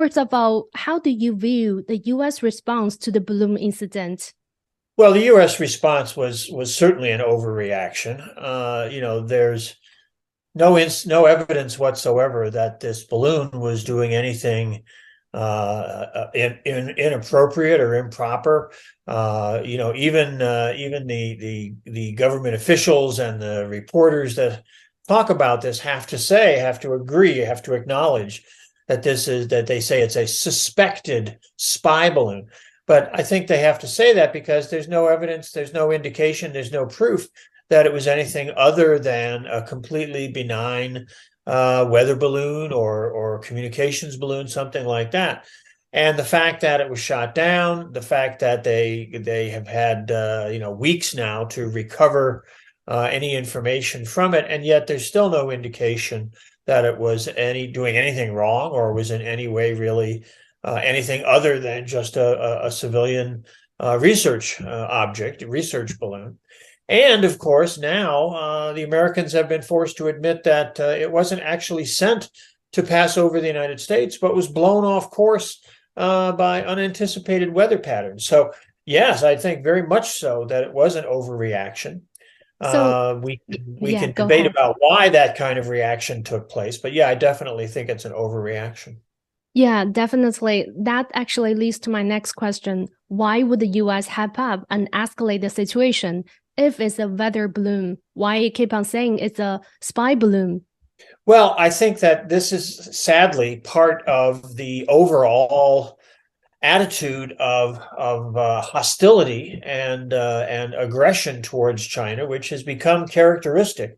First of all, how do you view the U.S. response to the balloon incident? Well, the U.S. response was certainly an overreaction. There's no evidence whatsoever that this balloon was doing anything inappropriate or improper. Even the government officials and the reporters that talk about this have to agree, have to acknowledge that they say it's a suspected spy balloon. But I think they have to say that because there's no evidence, there's no indication, there's no proof that it was anything other than a completely benign weather balloon or communications balloon, something like that. And the fact that it was shot down, the fact that they have had weeks now to recover any information from it, and yet there's still no indication that it was doing anything wrong or was in any way really anything other than just a civilian research balloon. And of course, now the Americans have been forced to admit that it wasn't actually sent to pass over the United States, but was blown off course by unanticipated weather patterns. So, yes, I think very much so that it was an overreaction. So, We yeah, can go debate ahead. about why that kind of reaction took place, but yeah, I definitely think it's an overreaction. Yeah, definitely. That actually leads to my next question. Why would the US hype up and escalate the situation if it's a weather balloon? Why you keep on saying it's a spy balloon? Well, I think that this is sadly part of the overall attitude of hostility and aggression towards China, which has become characteristic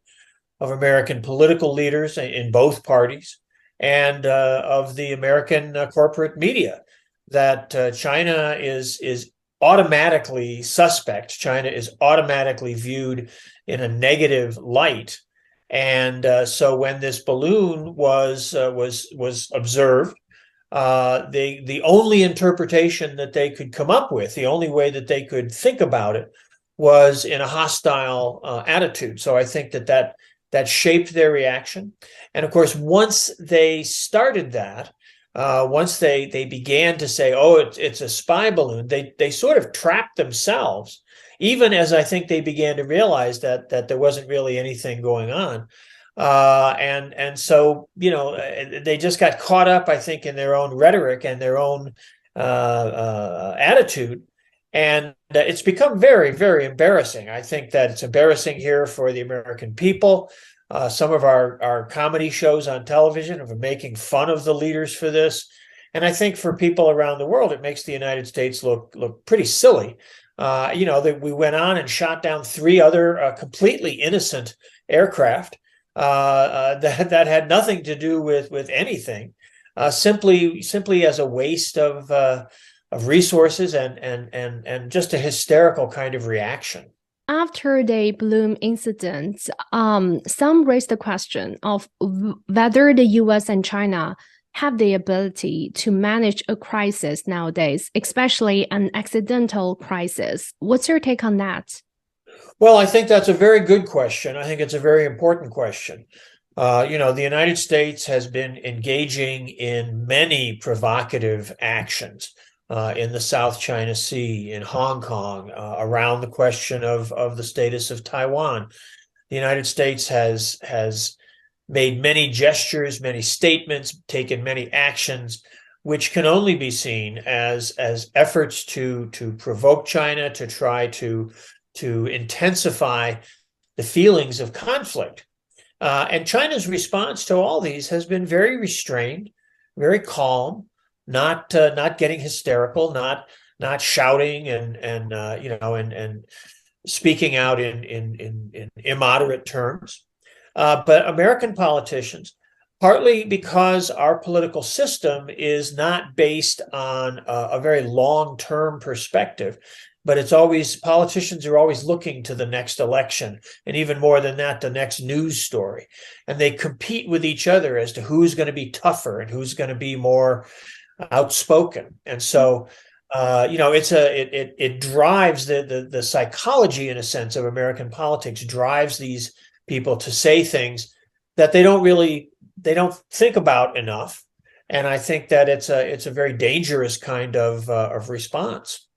of American political leaders in both parties and of the American corporate media. That China is automatically suspect. China is automatically viewed in a negative light, and so when this balloon was observed, the only interpretation that they could come up with, the only way that they could think about it, was in a hostile attitude. So I think that shaped their reaction. And of course, once they started that, once they began to say, "Oh, it's a spy balloon," they sort of trapped themselves. Even as I think they began to realize that there wasn't really anything going on, and so they just got caught up, I think, in their own rhetoric and their own attitude, and it's become very, very embarrassing. I think that it's embarrassing here for the American people. Some of our comedy shows on television are making fun of the leaders for this. And I think for people around the world, it makes the United States look pretty silly. That we went on and shot down three other completely innocent aircraft that had nothing to do with anything, simply as a waste of resources and just a hysterical kind of reaction. After the balloon incident, some raised the question of whether the US and China have the ability to manage a crisis nowadays, especially an accidental crisis. What's your take on that? Well, I think that's a very good question. I think it's a very important question. The United States has been engaging in many provocative actions in the South China Sea, in Hong Kong, around the question of the status of Taiwan. The United States has made many gestures, many statements, taken many actions, which can only be seen as efforts to provoke China, to try to intensify the feelings of conflict. And China's response to all these has been very restrained, very calm, not getting hysterical, not shouting and speaking out in immoderate terms. But American politicians, partly because our political system is not based on a very long-term perspective, but politicians are always looking to the next election, and even more than that, the next news story. And they compete with each other as to who's going to be tougher and who's going to be more outspoken. And so it drives the psychology, in a sense, of American politics, drives these people to say things that they don't think about enough, And I think that it's a very dangerous kind of response.